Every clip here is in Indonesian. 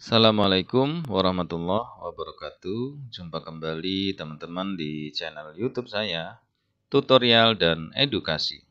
Assalamualaikum warahmatullahi wabarakatuh. Jumpa kembali teman-teman di channel YouTube saya, tutorial dan edukasi.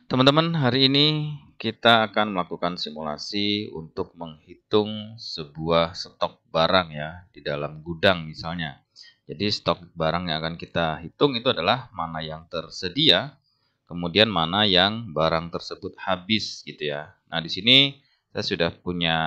Teman-teman, hari ini kita akan melakukan simulasi untuk menghitung sebuah stok barang ya di dalam gudang misalnya. Jadi stok barang yang akan kita hitung itu adalah mana yang tersedia, kemudian mana yang barang tersebut habis gitu ya. Nah, di sini saya sudah punya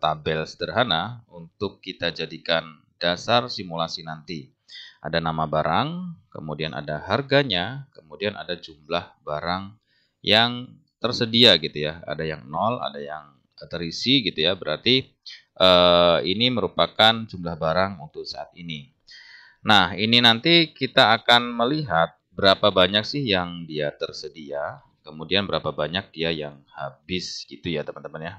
tabel sederhana untuk kita jadikan dasar simulasi nanti. Ada nama barang, kemudian ada harganya, kemudian ada jumlah barang yang tersedia gitu ya. Ada yang nol, ada yang terisi gitu ya. Berarti ini merupakan jumlah barang untuk saat ini. Nah, ini nanti kita akan melihat berapa banyak sih yang dia tersedia, kemudian berapa banyak dia yang habis gitu ya teman-teman ya.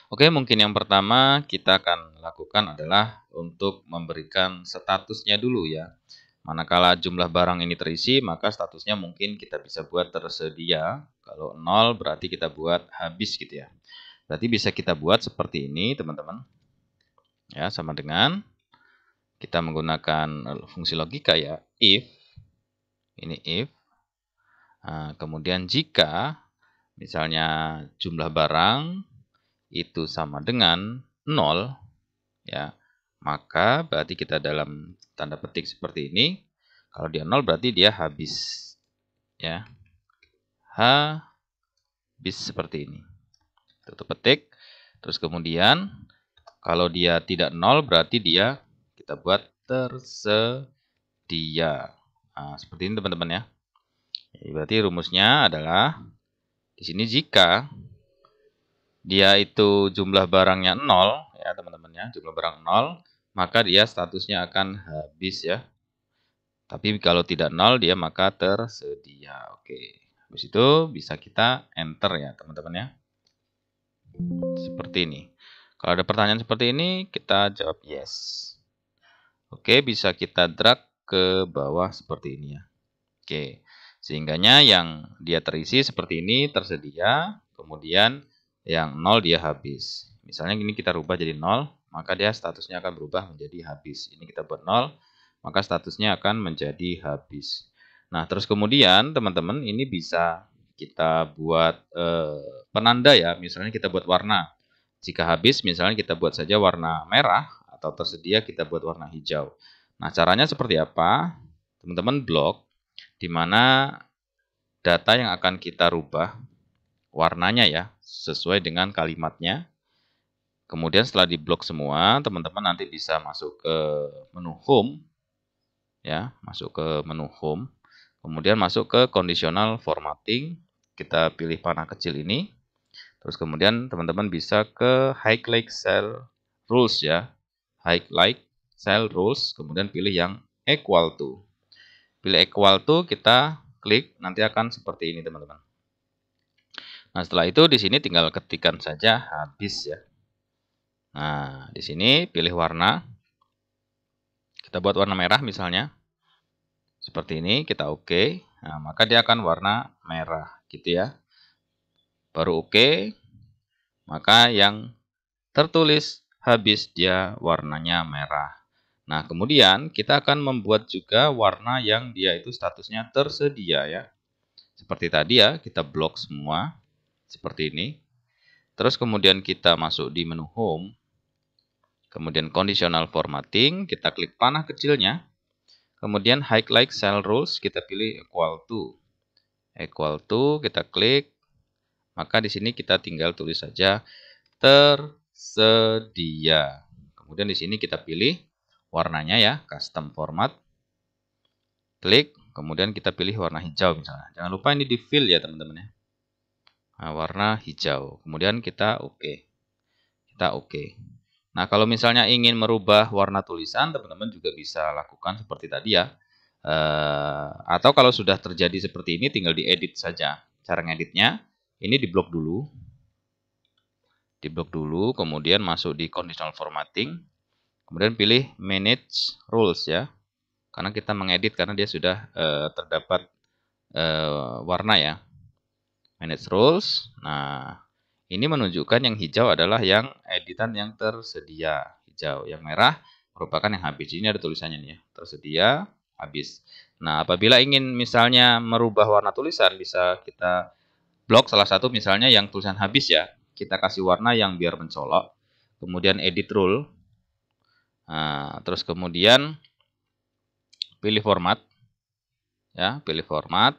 Oke, mungkin yang pertama kita akan lakukan adalah untuk memberikan statusnya dulu ya. Manakala jumlah barang ini terisi, maka statusnya mungkin kita bisa buat tersedia. Kalau 0 berarti kita buat habis gitu ya. Berarti bisa kita buat seperti ini teman-teman. Ya, sama dengan kita menggunakan fungsi logika ya, if. Ini if. Nah, kemudian jika misalnya jumlah barang itu sama dengan 0 ya, maka berarti kita dalam tanda petik seperti ini. Kalau dia 0 berarti dia habis ya. Habis seperti ini. Tutup petik. Terus kemudian kalau dia tidak 0 berarti dia kita buat tersedia. Nah, seperti ini teman-teman ya. Berarti rumusnya adalah di sini jika dia itu jumlah barangnya 0 ya teman-teman ya, jumlah barang 0, maka dia statusnya akan habis ya. Tapi kalau tidak 0 dia maka tersedia. Oke. Habis itu bisa kita enter ya teman-teman ya. Seperti ini. Kalau ada pertanyaan seperti ini kita jawab yes. Oke, bisa kita drag ke bawah seperti ini ya. Oke. Sehingganya yang dia terisi seperti ini tersedia, kemudian yang 0 dia habis. Misalnya gini kita rubah jadi 0, maka dia statusnya akan berubah menjadi habis. Ini kita buat 0, maka statusnya akan menjadi habis. Nah, terus kemudian teman-teman ini bisa kita buat penanda ya. Misalnya kita buat warna. Jika habis misalnya kita buat saja warna merah, atau tersedia kita buat warna hijau. Nah, caranya seperti apa? Teman-teman blok di mana data yang akan kita rubah warnanya ya, sesuai dengan kalimatnya. Kemudian setelah diblok semua, teman-teman nanti bisa masuk ke menu home ya, masuk ke menu home. Kemudian masuk ke conditional formatting, kita pilih panah kecil ini. Terus kemudian teman-teman bisa ke highlight cell rules ya. Highlight cell rules, kemudian pilih yang equal to. Pilih equal to, kita klik, nanti akan seperti ini teman-teman. Nah, setelah itu di sini tinggal ketikkan saja habis ya. Nah, di sini pilih warna. Kita buat warna merah misalnya. Seperti ini, kita oke. Nah, maka dia akan warna merah gitu ya. Baru oke. Maka yang tertulis habis dia warnanya merah. Nah, kemudian kita akan membuat juga warna yang dia itu statusnya tersedia ya. Seperti tadi ya, kita blok semua. Seperti ini. Terus kemudian kita masuk di menu home. Kemudian conditional formatting, kita klik panah kecilnya. Kemudian highlight cell rules, kita pilih equal to. Equal to, kita klik. Maka di sini kita tinggal tulis saja tersedia. Kemudian di sini kita pilih warnanya ya, custom format. Klik, kemudian kita pilih warna hijau misalnya. Jangan lupa ini di fill ya teman-teman ya. Nah, warna hijau. Kemudian kita oke. Kita oke. Nah, kalau misalnya ingin merubah warna tulisan, teman-teman juga bisa lakukan seperti tadi ya. Atau kalau sudah terjadi seperti ini, tinggal diedit saja. Cara ngeditnya, ini diblok dulu. Diblok dulu, kemudian masuk di conditional formatting. Kemudian pilih manage rules ya. Karena kita mengedit, karena dia sudah terdapat warna ya. Manage rules. Nah, Ini menunjukkan yang hijau adalah yang editan yang tersedia. Hijau. Yang merah merupakan yang habis. Ini ada tulisannya nih ya. Tersedia, habis. Nah, apabila ingin misalnya merubah warna tulisan, bisa kita blok salah satu misalnya yang tulisan habis ya. Kita kasih warna yang biar mencolok. Kemudian edit rule. Nah, terus kemudian pilih format. Ya, pilih format.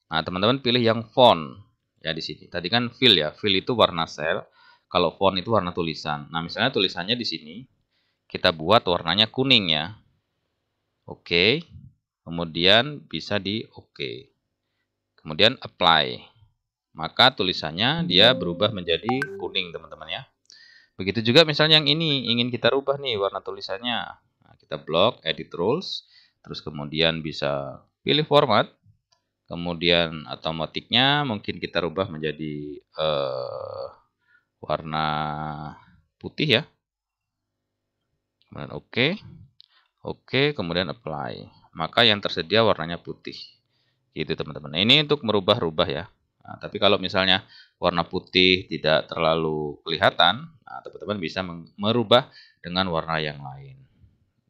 Nah, teman-teman pilih yang font. Ya, di sini. Tadi kan fill ya. Fill itu warna sel. Kalau font itu warna tulisan. Nah, misalnya tulisannya di sini. Kita buat warnanya kuning ya. Oke. Kemudian bisa di oke. Kemudian apply. Maka tulisannya dia berubah menjadi kuning, teman-teman ya. Begitu juga misalnya yang ini. Ingin kita rubah nih warna tulisannya. Nah, kita blok, edit rules. Terus kemudian bisa pilih format. Kemudian otomatiknya mungkin kita rubah menjadi warna putih ya. Kemudian oke. Oke, kemudian apply. Maka yang tersedia warnanya putih. Gitu teman-teman. Nah, ini untuk merubah-rubah ya. Nah, tapi kalau misalnya warna putih tidak terlalu kelihatan, nah, teman-teman bisa merubah dengan warna yang lain.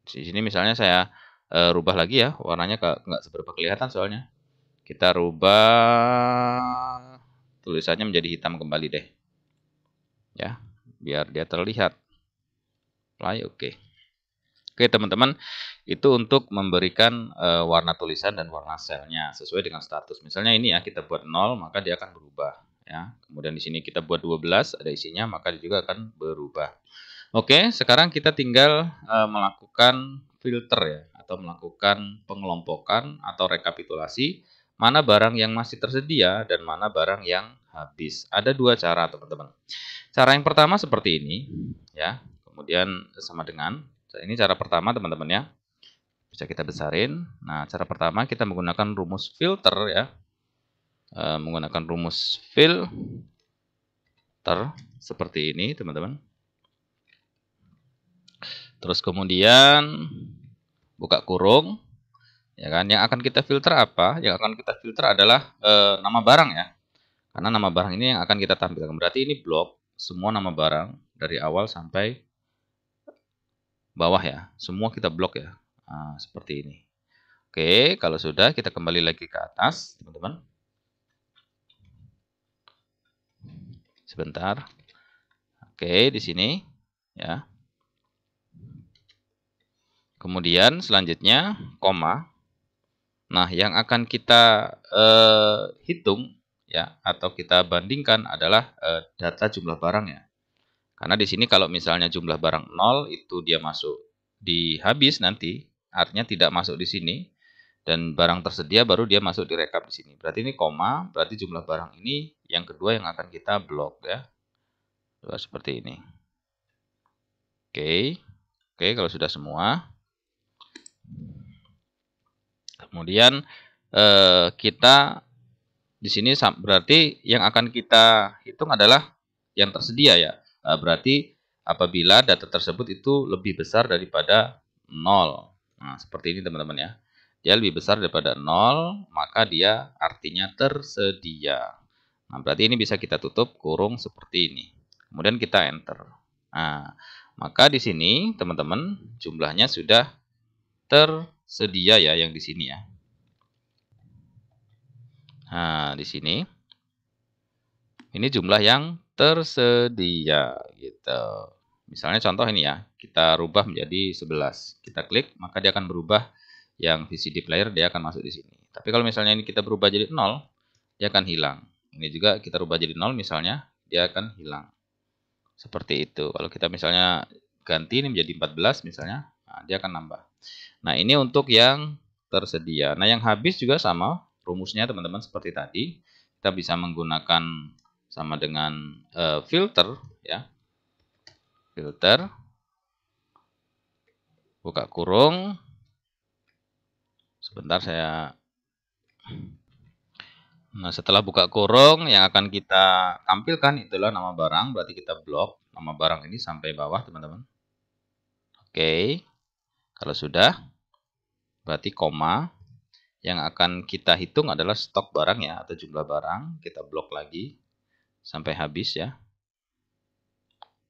Di sini misalnya saya rubah lagi ya, warnanya nggak seberapa kelihatan soalnya. Kita rubah tulisannya menjadi hitam kembali deh. Ya, biar dia terlihat. Apply, oke. Oke, teman-teman, itu untuk memberikan warna tulisan dan warna selnya sesuai dengan status. Misalnya ini ya, kita buat 0, maka dia akan berubah. Ya. Kemudian di sini kita buat 12, ada isinya, maka dia juga akan berubah. Oke, sekarang kita tinggal melakukan filter ya, atau melakukan pengelompokan atau rekapitulasi mana barang yang masih tersedia dan mana barang yang habis. Ada dua cara, teman-teman. Cara yang pertama seperti ini, ya. Kemudian sama dengan ini cara pertama, teman-teman ya. Bisa kita besarin. Nah, cara pertama kita menggunakan rumus filter ya. Menggunakan rumus filter seperti ini, teman-teman. Terus kemudian buka kurung, ya kan? Yang akan kita filter apa? Yang akan kita filter adalah nama barang ya. Karena nama barang ini yang akan kita tampilkan. Berarti ini blok semua nama barang dari awal sampai bawah ya. Semua kita blok ya. Nah, seperti ini. Oke, kalau sudah kita kembali lagi ke atas, teman-teman. Sebentar. Oke, di sini ya. Kemudian selanjutnya koma. Nah, yang akan kita hitung ya atau kita bandingkan adalah data jumlah barang ya. Karena di sini kalau misalnya jumlah barang 0 itu dia masuk di habis nanti, artinya tidak masuk di sini. Dan barang tersedia baru dia masuk di rekap di sini. Berarti ini koma, berarti jumlah barang ini yang kedua yang akan kita blok ya. Seperti ini. Oke. Oke, kalau sudah semua. Kemudian kita di sini berarti yang akan kita hitung adalah yang tersedia ya. Berarti apabila data tersebut itu lebih besar daripada 0. Nah, seperti ini teman-teman ya. Dia lebih besar daripada 0, maka dia artinya tersedia. Nah, berarti ini bisa kita tutup kurung seperti ini. Kemudian kita enter. Nah, maka di sini teman-teman jumlahnya sudah tersedia ya yang di sini ya. Nah, di sini ini jumlah yang tersedia gitu. Misalnya contoh ini ya, kita rubah menjadi 11. Kita klik, maka dia akan berubah yang VCD player dia akan masuk di sini. Tapi kalau misalnya ini kita berubah jadi 0, dia akan hilang. Ini juga kita rubah jadi 0 misalnya, dia akan hilang. Seperti itu. Kalau kita misalnya ganti ini menjadi 14 misalnya, nah, dia akan nambah. Nah, ini untuk yang tersedia. Nah, yang habis juga sama rumusnya teman-teman seperti tadi. Kita bisa menggunakan sama dengan filter ya. Filter, buka kurung. Sebentar saya. Nah, setelah buka kurung yang akan kita tampilkan itulah nama barang, berarti kita blok nama barang ini sampai bawah, teman-teman. Oke. Kalau sudah, berarti koma. Yang akan kita hitung adalah stok barang ya atau jumlah barang. Kita blok lagi sampai habis ya.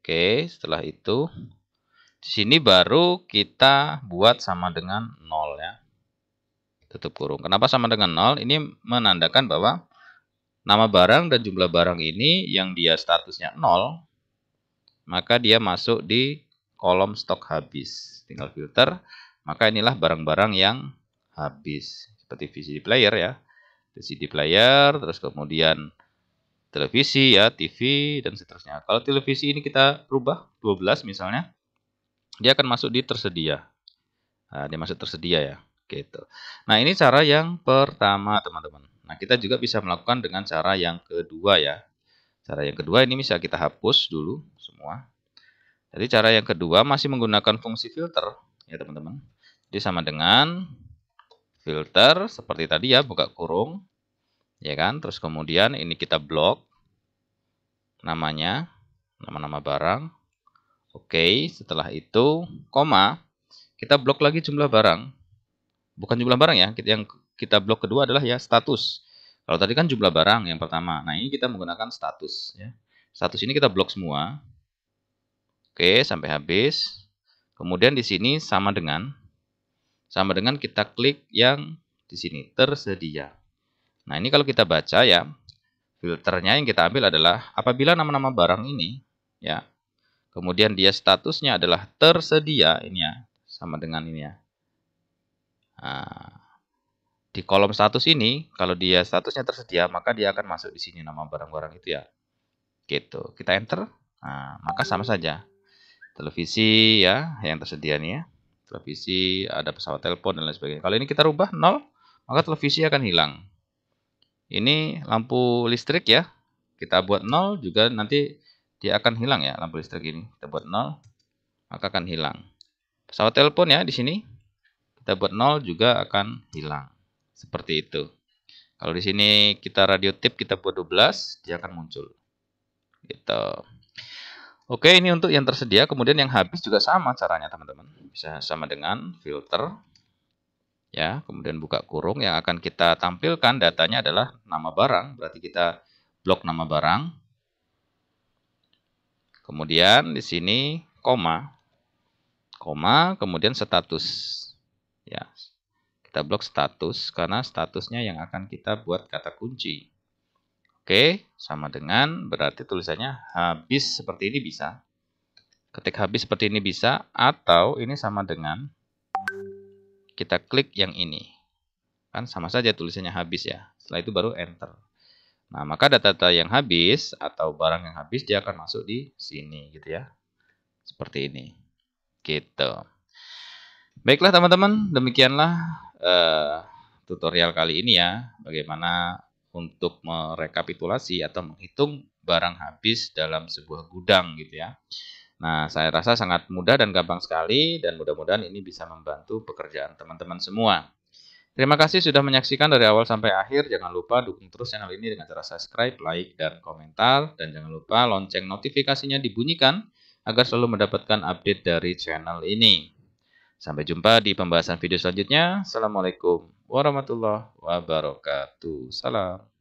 Oke, setelah itu di sini baru kita buat sama dengan 0 ya. Tutup kurung. Kenapa sama dengan 0? Ini menandakan bahwa nama barang dan jumlah barang ini yang dia statusnya 0, maka dia masuk di kolom stok habis. Tinggal filter, maka inilah barang-barang yang habis. Seperti VCD player ya. VCD player, terus kemudian televisi ya, TV, dan seterusnya. Kalau televisi ini kita rubah 12 misalnya, dia akan masuk di tersedia. Nah, dia masuk tersedia ya. Gitu. Nah, ini cara yang pertama, teman-teman. Nah, kita juga bisa melakukan dengan cara yang kedua ya. Cara yang kedua ini bisa kita hapus dulu semua. Jadi cara yang kedua masih menggunakan fungsi filter ya, teman-teman. Jadi sama dengan filter seperti tadi ya, buka kurung. Ya kan? Terus kemudian ini kita blok namanya, nama-nama barang. Oke, setelah itu koma, kita blok lagi jumlah barang. Bukan jumlah barang ya, yang kita blok kedua adalah ya status. Kalau tadi kan jumlah barang yang pertama. Nah, ini kita menggunakan status ya. Status ini kita blok semua. Oke, sampai habis. Kemudian di sini sama dengan kita klik yang di sini tersedia. Nah, ini kalau kita baca ya, filternya yang kita ambil adalah apabila nama-nama barang ini ya, kemudian dia statusnya adalah tersedia, ini ya, sama dengan ini ya. Nah, di kolom status ini, kalau dia statusnya tersedia, maka dia akan masuk di sini nama barang-barang itu ya. Gitu. Kita enter. Nah, maka sama saja. Televisi ya, yang tersedia nih ya. Televisi, ada pesawat telepon dan lain sebagainya. Kalau ini kita rubah 0, maka televisi akan hilang. Ini lampu listrik ya. Kita buat 0 juga nanti dia akan hilang ya, lampu listrik ini. Kita buat 0, maka akan hilang. Pesawat telepon ya di sini. Kita buat 0 juga akan hilang. Seperti itu. Kalau di sini kita radio tip kita buat 12, dia akan muncul. Gitu. Oke, ini untuk yang tersedia. Kemudian yang habis juga sama caranya, teman-teman. Bisa sama dengan filter. Ya, kemudian buka kurung. Yang akan kita tampilkan datanya adalah nama barang. Berarti kita blok nama barang. Kemudian di sini koma. Koma, kemudian status. Ya, kita blok status karena statusnya yang akan kita buat kata kunci. Oke, sama dengan berarti tulisannya habis seperti ini bisa. Ketik habis seperti ini bisa, atau ini sama dengan kita klik yang ini. Kan sama saja tulisannya habis ya. Setelah itu baru enter. Nah, maka data-data yang habis atau barang yang habis dia akan masuk di sini gitu ya. Seperti ini. Gitu. Baiklah teman-teman, demikianlah tutorial kali ini ya, bagaimana untuk merekapitulasi atau menghitung barang habis dalam sebuah gudang gitu ya. Nah, saya rasa sangat mudah dan gampang sekali, dan mudah-mudahan ini bisa membantu pekerjaan teman-teman semua. Terima kasih sudah menyaksikan dari awal sampai akhir. Jangan lupa dukung terus channel ini dengan cara subscribe, like, dan komentar. Dan jangan lupa lonceng notifikasinya dibunyikan agar selalu mendapatkan update dari channel ini. Sampai jumpa di pembahasan video selanjutnya. Assalamualaikum warahmatullahi wabarakatuh. Salam.